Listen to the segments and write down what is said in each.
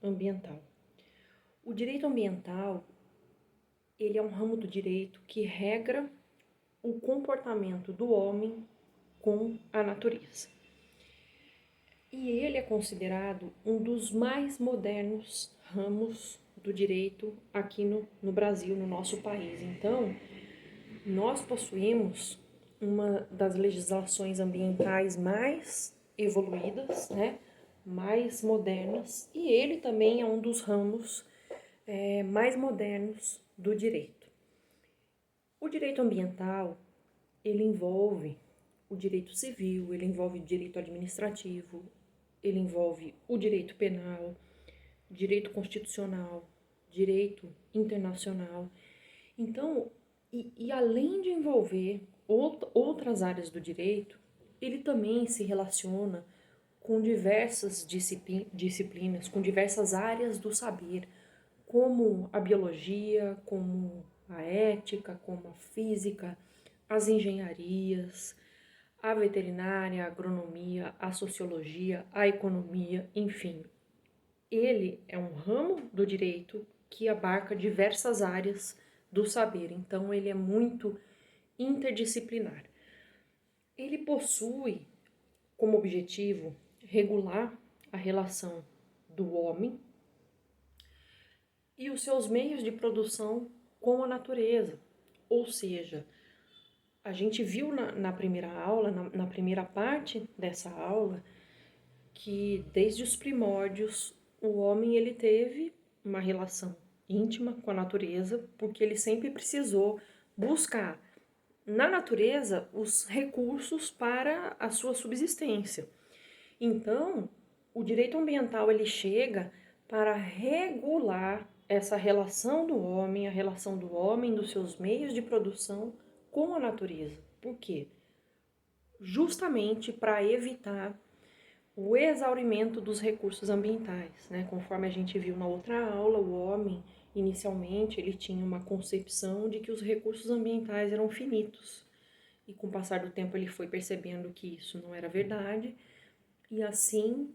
ambiental. O direito ambiental, ele é um ramo do direito que regra o comportamento do homem com a natureza. E ele é considerado um dos mais modernos ramos do direito aqui no Brasil, no nosso país. Então, nós possuímos uma das legislações ambientais mais evoluídas, né, mais modernas, e ele também é um dos ramos mais modernos do direito. O direito ambiental, ele envolve o direito civil, ele envolve o direito administrativo, ele envolve o direito penal, direito constitucional, direito internacional. Então, e além de envolver outras áreas do direito, ele também se relaciona com diversas disciplinas, com diversas áreas do saber, como a biologia, como a ética, como a física, as engenharias, a veterinária, a agronomia, a sociologia, a economia, enfim. Ele é um ramo do direito que abarca diversas áreas do saber, então ele é muito interdisciplinar. Ele possui como objetivo regular a relação do homem e os seus meios de produção com a natureza, ou seja, a gente viu na primeira aula, na primeira parte dessa aula, que desde os primórdios o homem ele teve uma relação íntima com a natureza, porque ele sempre precisou buscar na natureza os recursos para a sua subsistência. Então, o direito ambiental ele chega para regular essa relação do homem, a relação do homem, dos seus meios de produção com a natureza. Por quê? Justamente para evitar o exaurimento dos recursos ambientais, né? Conforme a gente viu na outra aula, o homem, inicialmente, ele tinha uma concepção de que os recursos ambientais eram finitos. E com o passar do tempo ele foi percebendo que isso não era verdade, e assim,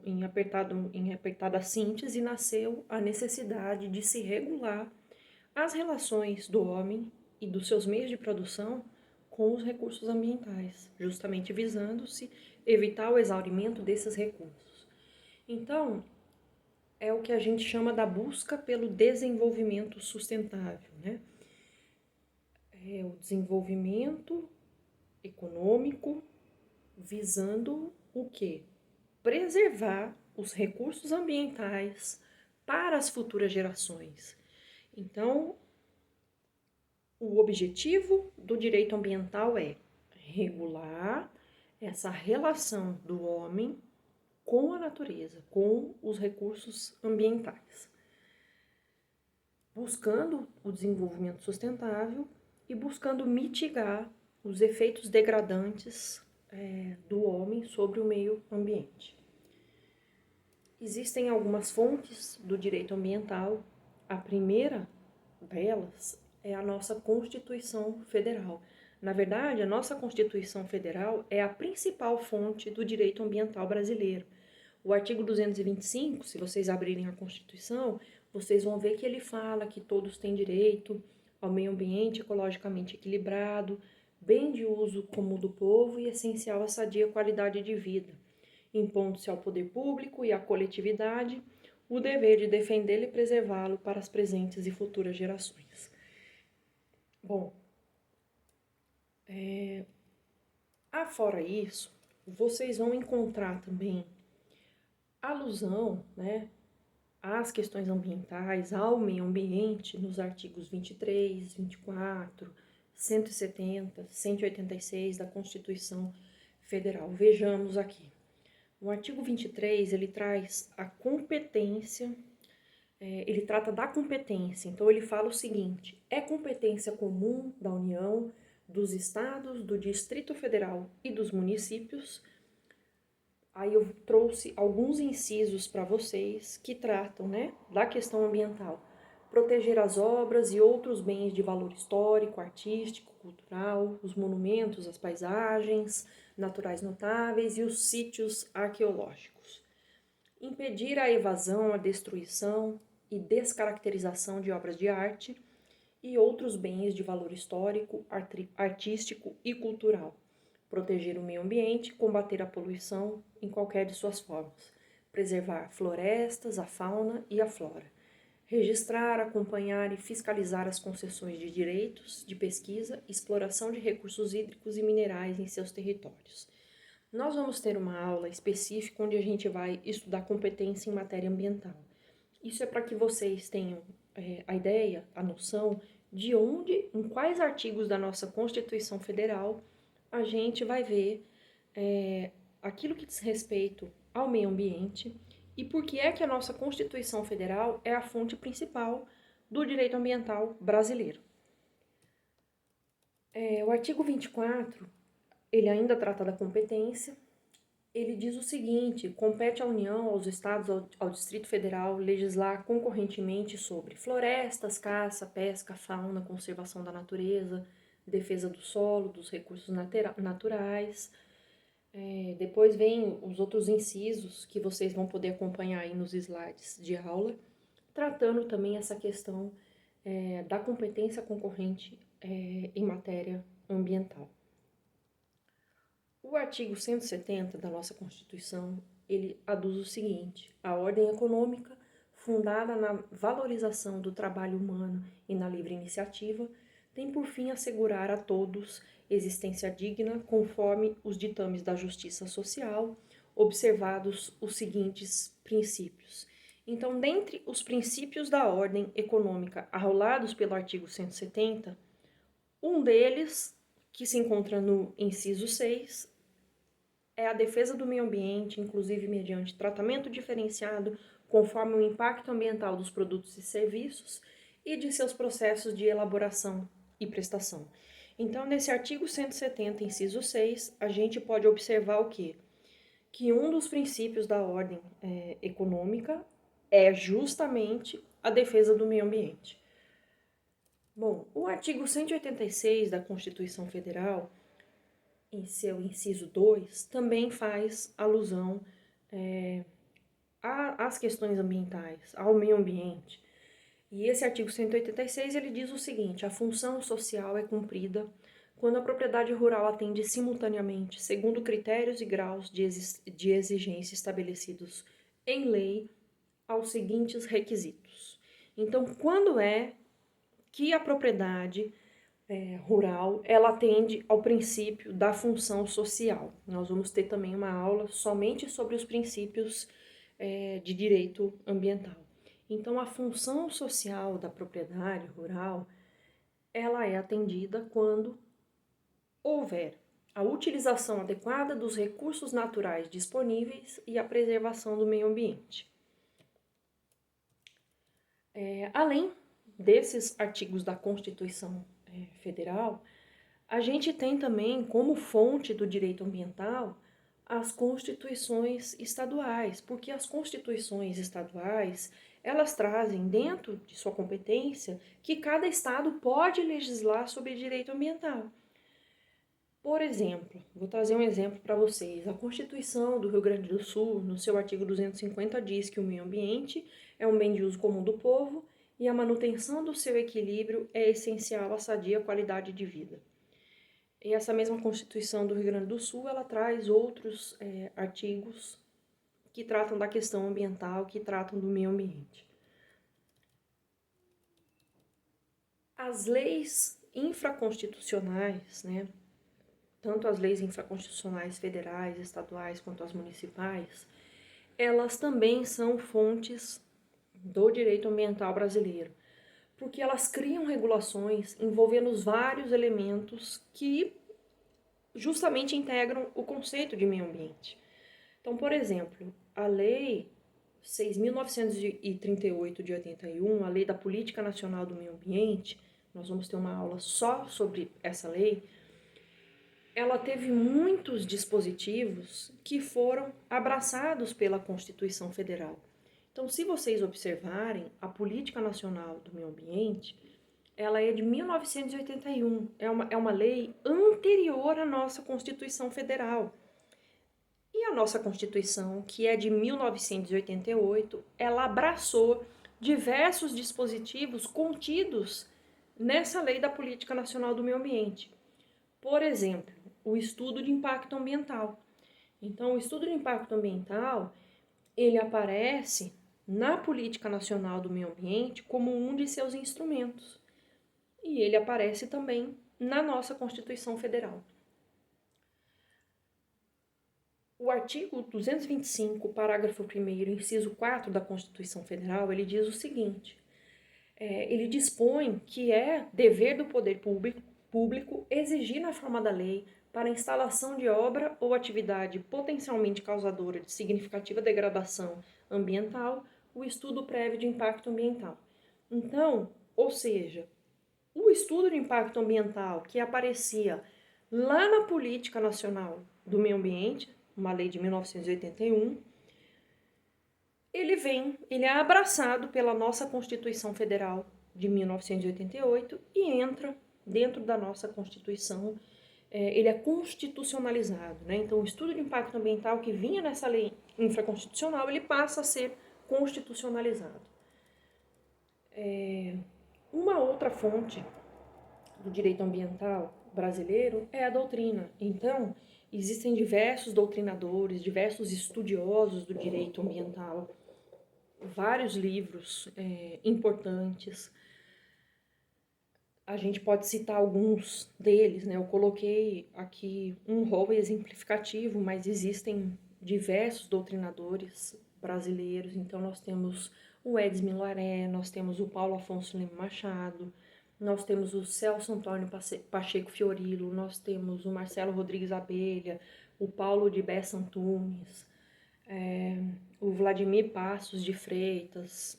em apertada síntese, nasceu a necessidade de se regular as relações do homem e dos seus meios de produção com os recursos ambientais, justamente visando-se evitar o exaurimento desses recursos. Então, é o que a gente chama da busca pelo desenvolvimento sustentável, né? É o desenvolvimento econômico visando o quê? Preservar os recursos ambientais para as futuras gerações. Então, o objetivo do direito ambiental é regular essa relação do homem com a natureza, com os recursos ambientais, buscando o desenvolvimento sustentável e buscando mitigar os efeitos degradantes do homem sobre o meio ambiente. Existem algumas fontes do direito ambiental. A primeira delas é a nossa Constituição Federal. Na verdade, a nossa Constituição Federal é a principal fonte do direito ambiental brasileiro. O artigo 225, se vocês abrirem a Constituição, vocês vão ver que ele fala que todos têm direito ao meio ambiente ecologicamente equilibrado, bem de uso comum do povo e essencial à sadia qualidade de vida, impondo-se ao poder público e à coletividade o dever de defendê-lo e preservá-lo para as presentes e futuras gerações. Bom, afora isso, vocês vão encontrar também alusão, né, às questões ambientais, ao meio ambiente, nos artigos 23, 24, 170, 186 da Constituição Federal. Vejamos aqui. O artigo 23, ele traz a competência, ele trata da competência. Então, ele fala o seguinte: é competência comum da União, dos estados, do Distrito Federal e dos municípios. Aí eu trouxe alguns incisos para vocês que tratam, né, da questão ambiental. Proteger as obras e outros bens de valor histórico, artístico, cultural, os monumentos, as paisagens naturais notáveis e os sítios arqueológicos. impedir a evasão, a destruição e descaracterização de obras de arte e outros bens de valor histórico, artístico e cultural, proteger o meio ambiente, combater a poluição em qualquer de suas formas, preservar florestas, a fauna e a flora, registrar, acompanhar e fiscalizar as concessões de direitos de pesquisa, exploração de recursos hídricos e minerais em seus territórios. Nós vamos ter uma aula específica onde a gente vai estudar competência em matéria ambiental. Isso é para que vocês tenham a ideia, a noção de onde, em quais artigos da nossa Constituição Federal a gente vai ver aquilo que diz respeito ao meio ambiente e por que é que a nossa Constituição Federal é a fonte principal do direito ambiental brasileiro. O artigo 24, ele ainda trata da competência. Ele diz o seguinte: compete à União, aos Estados, ao Distrito Federal legislar concorrentemente sobre florestas, caça, pesca, fauna, conservação da natureza, defesa do solo, dos recursos naturais. Depois vem os outros incisos que vocês vão poder acompanhar aí nos slides de aula, tratando também essa questão da competência concorrente em matéria ambiental. O artigo 170 da nossa Constituição, ele aduz o seguinte: a ordem econômica, fundada na valorização do trabalho humano e na livre iniciativa, tem por fim assegurar a todos existência digna conforme os ditames da justiça social, observados os seguintes princípios. Então, dentre os princípios da ordem econômica arrolados pelo artigo 170, um deles, que se encontra no inciso 6, é a defesa do meio ambiente, inclusive mediante tratamento diferenciado conforme o impacto ambiental dos produtos e serviços e de seus processos de elaboração e prestação. Então, nesse artigo 170, inciso 6, a gente pode observar o quê? Que um dos princípios da ordem econômica é justamente a defesa do meio ambiente. Bom, o artigo 186 da Constituição Federal, em seu inciso 2, também faz alusão às questões ambientais, ao meio ambiente. E esse artigo 186, ele diz o seguinte: a função social é cumprida quando a propriedade rural atende simultaneamente, segundo critérios e graus de exigência estabelecidos em lei, aos seguintes requisitos. Então, quando é que a propriedade rural, ela atende ao princípio da função social? Nós vamos ter também uma aula somente sobre os princípios de direito ambiental. Então, a função social da propriedade rural, ela é atendida quando houver a utilização adequada dos recursos naturais disponíveis e a preservação do meio ambiente. Além desses artigos da Constituição Federal, a gente tem também como fonte do direito ambiental as constituições estaduais, porque as constituições estaduais, elas trazem dentro de sua competência que cada estado pode legislar sobre direito ambiental. Por exemplo, vou trazer um exemplo para vocês. A Constituição do Rio Grande do Sul, no seu artigo 250, diz que o meio ambiente é um bem de uso comum do povo e a manutenção do seu equilíbrio é essencial à sadia qualidade de vida. E essa mesma Constituição do Rio Grande do Sul, ela traz outros artigos que tratam da questão ambiental, que tratam do meio ambiente. As leis infraconstitucionais, né, tanto as leis infraconstitucionais federais, estaduais, quanto as municipais, elas também são fontes do direito ambiental brasileiro, porque elas criam regulações envolvendo os vários elementos que justamente integram o conceito de meio ambiente. Então, por exemplo, a Lei 6.938 de 81, a Lei da Política Nacional do Meio Ambiente, nós vamos ter uma aula só sobre essa lei, ela teve muitos dispositivos que foram abraçados pela Constituição Federal. Então, se vocês observarem, a Política Nacional do Meio Ambiente, ela é de 1981, é uma lei anterior à nossa Constituição Federal. E a nossa Constituição, que é de 1988, ela abraçou diversos dispositivos contidos nessa Lei da Política Nacional do Meio Ambiente. Por exemplo, o estudo de impacto ambiental. Então, o estudo de impacto ambiental, ele aparece na Política Nacional do Meio Ambiente como um de seus instrumentos. E ele aparece também na nossa Constituição Federal. O artigo 225, parágrafo 1º, inciso 4 da Constituição Federal, ele diz o seguinte: ele dispõe que é dever do poder público exigir na forma da lei, para a instalação de obra ou atividade potencialmente causadora de significativa degradação ambiental, o estudo prévio de impacto ambiental. Então, ou seja, o estudo de impacto ambiental que aparecia lá na Política Nacional do Meio Ambiente, uma lei de 1981, ele é abraçado pela nossa Constituição Federal de 1988 e entra dentro da nossa Constituição, ele é constitucionalizado, né? Então, o estudo de impacto ambiental que vinha nessa lei infraconstitucional, ele passa a ser constitucionalizado. Uma outra fonte do direito ambiental brasileiro é a doutrina. Então, existem diversos doutrinadores, diversos estudiosos do direito ambiental, vários livros importantes. A gente pode citar alguns deles, né? Eu coloquei aqui um rol exemplificativo, mas existem diversos doutrinadores brasileiros. Então, nós temos o Edson Milaré, nós temos o Paulo Afonso Lima Machado, nós temos o Celso Antônio Pacheco Fiorilo, nós temos o Marcelo Rodrigues Abelha, o Paulo de Bessa Antunes, o Vladimir Passos de Freitas,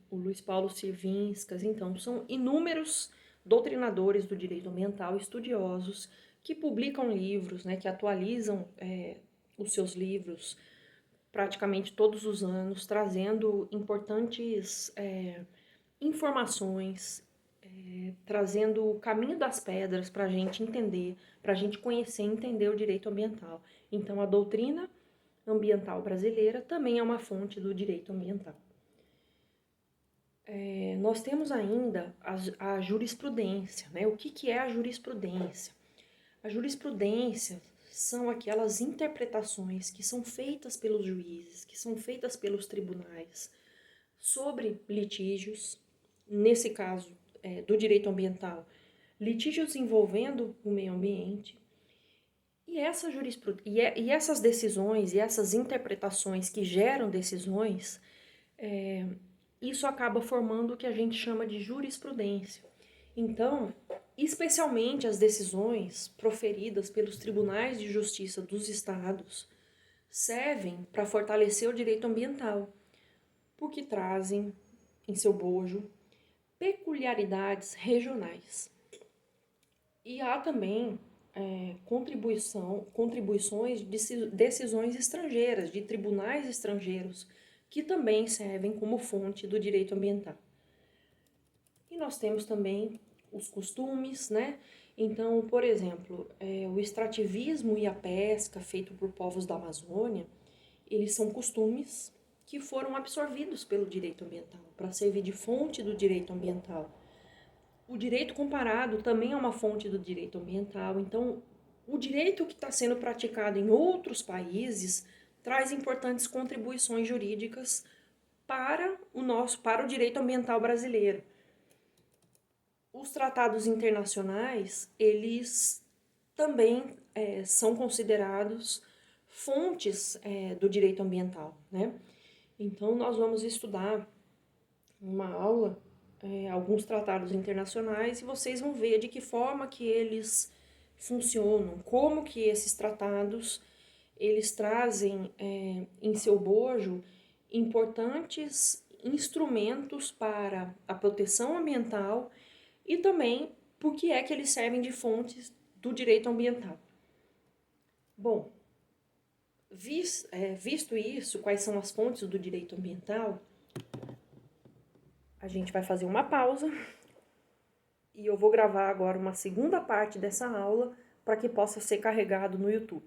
o Luiz Paulo Sirvinskas. Então, são inúmeros doutrinadores do direito ambiental, estudiosos, que publicam livros, né, que atualizam os seus livros praticamente todos os anos, trazendo importantes informações, trazendo o caminho das pedras para a gente entender, para a gente conhecer e entender o direito ambiental. Então, a doutrina ambiental brasileira também é uma fonte do direito ambiental. Nós temos ainda a jurisprudência, né? O que é a jurisprudência? A jurisprudência são aquelas interpretações que são feitas pelos juízes, que são feitas pelos tribunais sobre litígios, nesse caso do direito ambiental, litígios envolvendo o meio ambiente. E essas decisões e essas interpretações que geram decisões, isso acaba formando o que a gente chama de jurisprudência. Então, especialmente as decisões proferidas pelos tribunais de justiça dos estados servem para fortalecer o direito ambiental, porque trazem em seu bojo peculiaridades regionais. E há também contribuições de decisões estrangeiras, de tribunais estrangeiros, que também servem como fonte do direito ambiental. E nós temos também os costumes, né? Então, por exemplo, o extrativismo e a pesca feito por povos da Amazônia, eles são costumes que foram absorvidos pelo direito ambiental, para servir de fonte do direito ambiental. O direito comparado também é uma fonte do direito ambiental. Então, o direito que está sendo praticado em outros países traz importantes contribuições jurídicas para o direito ambiental brasileiro. Os tratados internacionais, eles também são considerados fontes do direito ambiental, né? Então, nós vamos estudar uma aula alguns tratados internacionais e vocês vão ver de que forma que eles funcionam, como que esses tratados eles trazem em seu bojo importantes instrumentos para a proteção ambiental e também por que é que eles servem de fontes do direito ambiental. Bom, visto isso, quais são as fontes do direito ambiental, a gente vai fazer uma pausa e eu vou gravar agora uma segunda parte dessa aula para que possa ser carregado no YouTube.